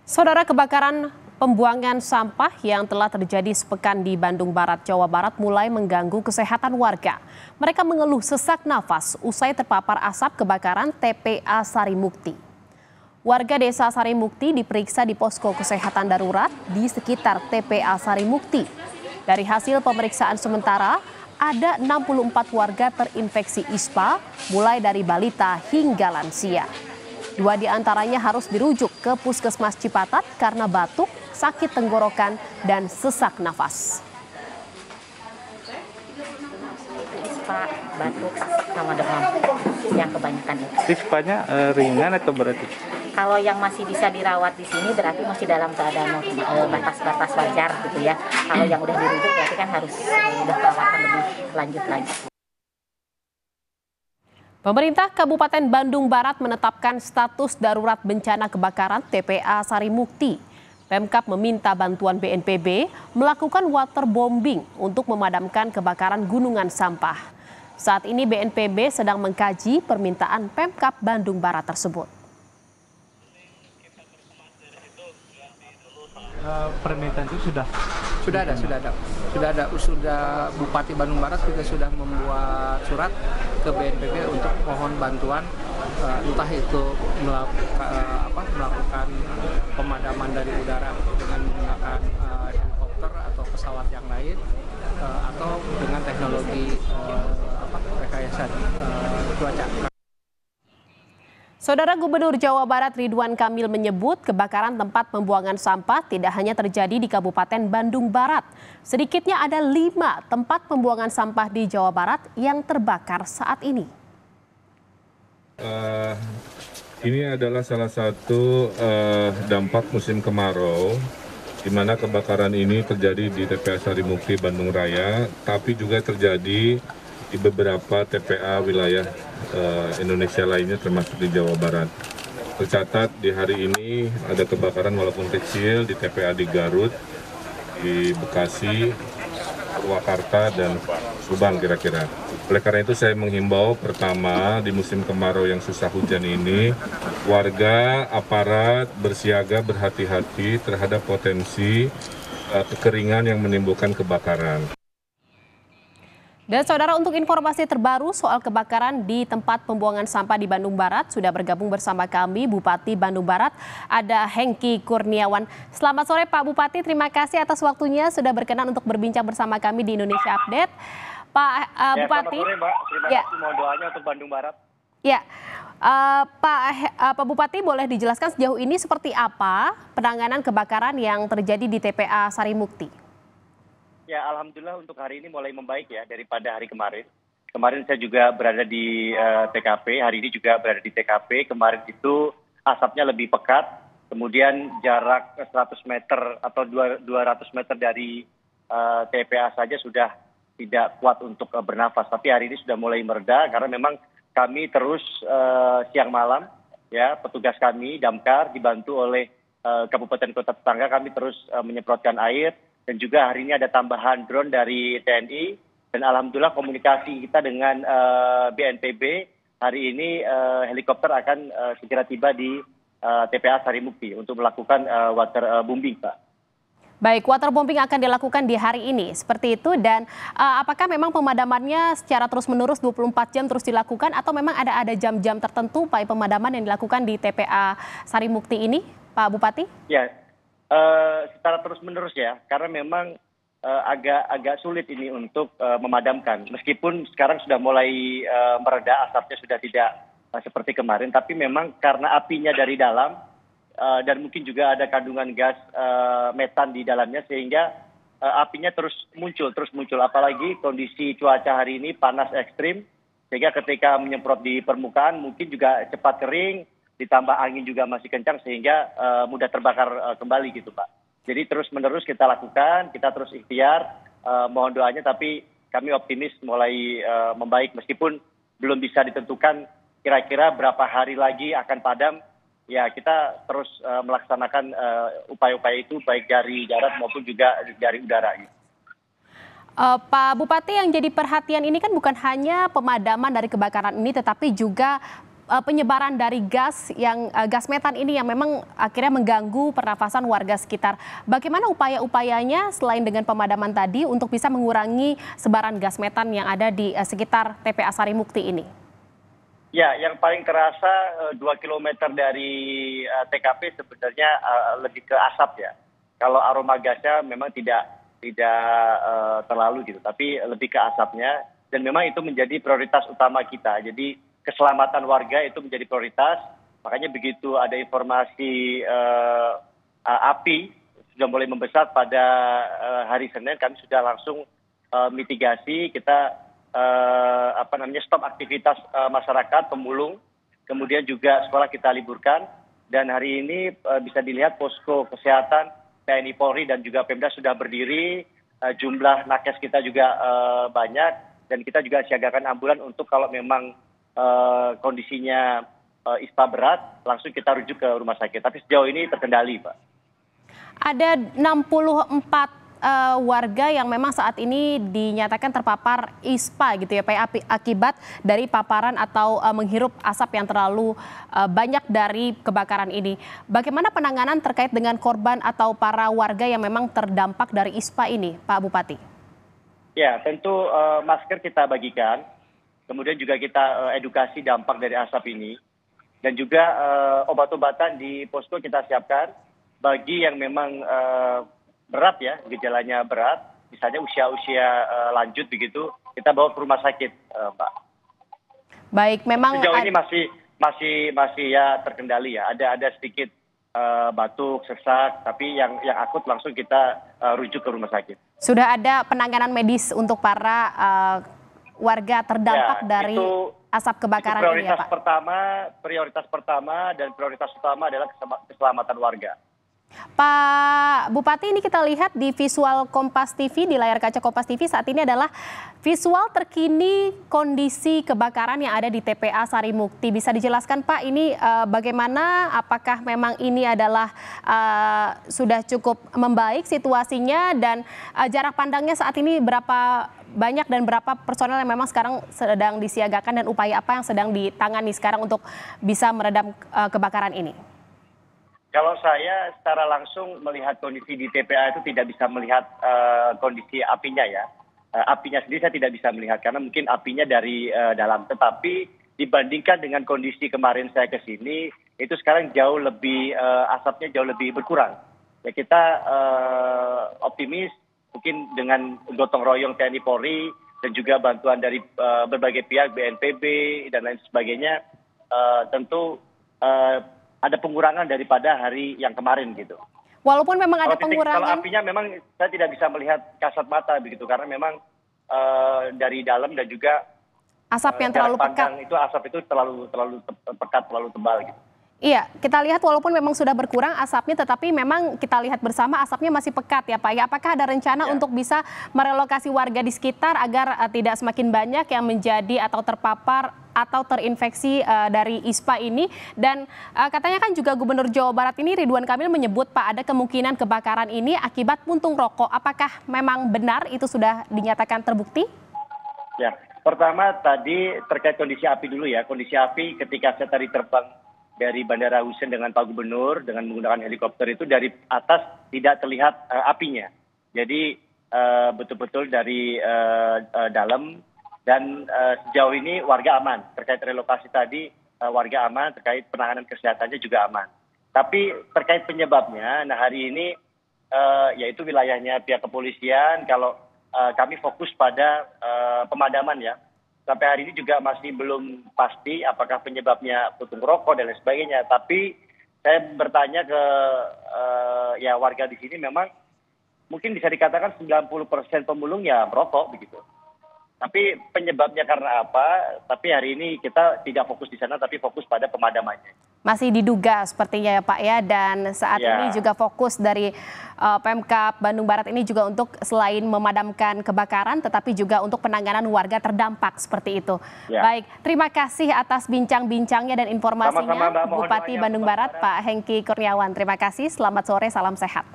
Saudara, kebakaran pembuangan sampah yang telah terjadi sepekan di Bandung Barat, Jawa Barat mulai mengganggu kesehatan warga. Mereka mengeluh sesak nafas usai terpapar asap kebakaran TPA Sarimukti. Warga desa Sarimukti diperiksa di posko kesehatan darurat di sekitar TPA Sarimukti. Dari hasil pemeriksaan sementara, ada 64 warga terinfeksi ISPA, mulai dari balita hingga lansia. 2 diantaranya harus dirujuk ke Puskesmas Cipatat karena batuk, sakit tenggorokan, dan sesak nafas. ISPA, batuk, sama demam yang kebanyakan itu. ISPA-nya ringan atau berat? Kalau yang masih bisa dirawat di sini berarti masih dalam keadaan batas-batas wajar gitu ya. Kalau yang udah dirujuk berarti kan harus udah perawatan lebih lanjut lagi. Pemerintah Kabupaten Bandung Barat menetapkan status darurat bencana kebakaran TPA Sarimukti. Pemkab meminta bantuan BNPB melakukan waterbombing untuk memadamkan kebakaran gunungan sampah. Saat ini BNPB sedang mengkaji permintaan Pemkab Bandung Barat tersebut. Permintaan itu sudah ada Bupati Bandung Barat juga sudah membuat surat ke BNPB untuk mohon bantuan, entah itu melakukan pemadaman dari udara dengan menggunakan helikopter atau pesawat yang lain, atau dengan teknologi rekayasa cuaca. Saudara, Gubernur Jawa Barat Ridwan Kamil menyebut kebakaran tempat pembuangan sampah tidak hanya terjadi di Kabupaten Bandung Barat. Sedikitnya ada 5 tempat pembuangan sampah di Jawa Barat yang terbakar saat ini. Ini adalah salah satu dampak musim kemarau, di mana kebakaran ini terjadi di TPA Sarimukti Bandung Raya, tapi juga terjadi di beberapa TPA wilayah Indonesia lainnya termasuk di Jawa Barat. Tercatat di hari ini ada kebakaran walaupun kecil di TPA di Garut, di Bekasi, Purwakarta, dan Subang kira-kira. Oleh karena itu saya menghimbau pertama di musim kemarau yang susah hujan ini, warga, aparat bersiaga berhati-hati terhadap potensi kekeringan yang menimbulkan kebakaran. Dan saudara, untuk informasi terbaru soal kebakaran di tempat pembuangan sampah di Bandung Barat, sudah bergabung bersama kami Bupati Bandung Barat, ada Hengki Kurniawan. Selamat sore Pak Bupati, terima kasih atas waktunya sudah berkenan untuk berbincang bersama kami di Indonesia Update. Pak Bupati. Selamat sore Mbak, terima kasih mohon doanya untuk Bandung Barat. Ya, Pak Bupati, boleh dijelaskan sejauh ini seperti apa penanganan kebakaran yang terjadi di TPA Sarimukti? Ya, alhamdulillah untuk hari ini mulai membaik ya daripada hari kemarin. Kemarin saya juga berada di TKP, hari ini juga berada di TKP. Kemarin itu asapnya lebih pekat, kemudian jarak 100 meter atau 200 meter dari TPA saja sudah tidak kuat untuk bernafas. Tapi hari ini sudah mulai mereda karena memang kami terus siang malam, ya petugas kami Damkar dibantu oleh kabupaten kota tetangga, kami terus menyemprotkan air. Dan juga hari ini ada tambahan drone dari TNI, dan alhamdulillah komunikasi kita dengan BNPB hari ini helikopter akan segera tiba di TPA Sarimukti untuk melakukan waterbombing, Pak. Baik, waterbombing akan dilakukan di hari ini seperti itu, dan apakah memang pemadamannya secara terus-menerus 24 jam terus dilakukan atau memang ada jam-jam tertentu Pak pemadaman yang dilakukan di TPA Sarimukti ini, Pak Bupati? Ya. Secara terus-menerus ya, karena memang agak sulit ini untuk memadamkan. Meskipun sekarang sudah mulai mereda, asapnya sudah tidak seperti kemarin, tapi memang karena apinya dari dalam dan mungkin juga ada kandungan gas metan di dalamnya, sehingga apinya terus muncul. Apalagi kondisi cuaca hari ini panas ekstrim, sehingga ketika menyemprot di permukaan mungkin juga cepat kering, ditambah angin juga masih kencang sehingga mudah terbakar kembali gitu Pak. Jadi terus-menerus kita lakukan, kita terus ikhtiar, mohon doanya, tapi kami optimis mulai membaik meskipun belum bisa ditentukan kira-kira berapa hari lagi akan padam. Ya kita terus melaksanakan upaya-upaya itu baik dari darat maupun juga dari udara. Pak Bupati, yang jadi perhatian ini kan bukan hanya pemadaman dari kebakaran ini, tetapi juga penyebaran dari gas metan ini yang memang akhirnya mengganggu pernafasan warga sekitar. Bagaimana upaya-upayanya selain dengan pemadaman tadi untuk bisa mengurangi sebaran gas metan yang ada di sekitar TPA Sarimukti ini? Ya, yang paling terasa 2 kilometer dari TKP sebenarnya lebih ke asap ya. Kalau aroma gasnya memang tidak terlalu gitu, tapi lebih ke asapnya. Dan memang itu menjadi prioritas utama kita. Jadi keselamatan warga itu menjadi prioritas. Makanya begitu ada informasi api sudah mulai membesar pada hari Senin, kami sudah langsung mitigasi. Kita stop aktivitas masyarakat, pemulung. Kemudian juga sekolah kita liburkan. Dan hari ini bisa dilihat posko kesehatan TNI Polri dan juga Pemda sudah berdiri. Jumlah nakes kita juga banyak. Dan kita juga siagakan ambulan untuk kalau memang kondisinya ISPA berat, langsung kita rujuk ke rumah sakit. Tapi sejauh ini terkendali, Pak. Ada 64 warga yang memang saat ini dinyatakan terpapar ISPA gitu ya Pak, akibat dari paparan atau menghirup asap yang terlalu banyak dari kebakaran ini. Bagaimana penanganan terkait dengan korban atau para warga yang memang terdampak dari ISPA ini, Pak Bupati? Ya, tentu masker kita bagikan, kemudian juga kita edukasi dampak dari asap ini, dan juga obat-obatan di posko kita siapkan bagi yang memang berat ya, gejalanya berat, misalnya usia-usia lanjut begitu, kita bawa ke rumah sakit, Pak. Baik, memang sejauh ini masih ya terkendali ya, ada sedikit batuk, sesak, tapi yang akut langsung kita rujuk ke rumah sakit. Sudah ada penanganan medis untuk para warga terdampak dari asap kebakaran ini ya Pak? Prioritas pertama dan prioritas utama adalah keselamatan warga. Pak Bupati, ini kita lihat di visual Kompas TV, di layar kaca Kompas TV saat ini adalah visual terkini kondisi kebakaran yang ada di TPA Sarimukti. Bisa dijelaskan Pak, ini bagaimana, apakah memang ini adalah sudah cukup membaik situasinya, dan jarak pandangnya saat ini berapa banyak dan berapa personel yang memang sekarang sedang disiagakan, dan upaya apa yang sedang ditangani sekarang untuk bisa meredam kebakaran ini? Kalau saya secara langsung melihat kondisi di TPA itu tidak bisa melihat kondisi apinya ya. Apinya sendiri saya tidak bisa melihat karena mungkin apinya dari dalam. Tetapi dibandingkan dengan kondisi kemarin saya ke sini, itu sekarang jauh lebih, asapnya jauh lebih berkurang. Ya kita optimis mungkin dengan gotong royong TNI Polri dan juga bantuan dari berbagai pihak, BNPB dan lain sebagainya, tentu ada pengurangan daripada hari yang kemarin gitu. Walaupun memang ada pengurangan. Kalau apinya memang saya tidak bisa melihat kasat mata begitu karena memang dari dalam dan juga asap yang terlalu pekat. Itu asap itu terlalu pekat, terlalu tebal gitu. Iya, kita lihat walaupun memang sudah berkurang asapnya, tetapi memang kita lihat bersama asapnya masih pekat ya Pak. Ya, apakah ada rencana untuk bisa merelokasi warga di sekitar agar tidak semakin banyak yang menjadi atau terpapar atau terinfeksi dari ISPA ini? Dan katanya kan juga Gubernur Jawa Barat ini Ridwan Kamil menyebut Pak, ada kemungkinan kebakaran ini akibat puntung rokok. Apakah memang benar itu sudah dinyatakan terbukti? Ya, pertama tadi terkait kondisi api dulu ya. Kondisi api ketika saya tadi terbang dari Bandara Hussein dengan Pak Gubernur dengan menggunakan helikopter itu dari atas tidak terlihat apinya. Jadi betul-betul dari dalam, dan sejauh ini warga aman. Terkait relokasi tadi warga aman, terkait penanganan kesehatannya juga aman. Tapi terkait penyebabnya, nah hari ini yaitu wilayahnya pihak kepolisian, kalau kami fokus pada pemadaman ya. Sampai hari ini juga masih belum pasti apakah penyebabnya puntung rokok dan lain sebagainya. Tapi saya bertanya ke ya warga di sini, memang mungkin bisa dikatakan 90% pemulung ya merokok begitu. Tapi penyebabnya karena apa? Tapi hari ini kita tidak fokus di sana, tapi fokus pada pemadamannya. Masih diduga sepertinya ya Pak ya, dan saat ini juga fokus dari Pemkab Bandung Barat ini juga untuk selain memadamkan kebakaran, tetapi juga untuk penanganan warga terdampak seperti itu. Ya. Baik, terima kasih atas bincang-bincangnya dan informasinya. Sama-sama, Mbak, Bupati Bandung Barat Pak Hengki Kurniawan. Terima kasih, selamat sore, salam sehat.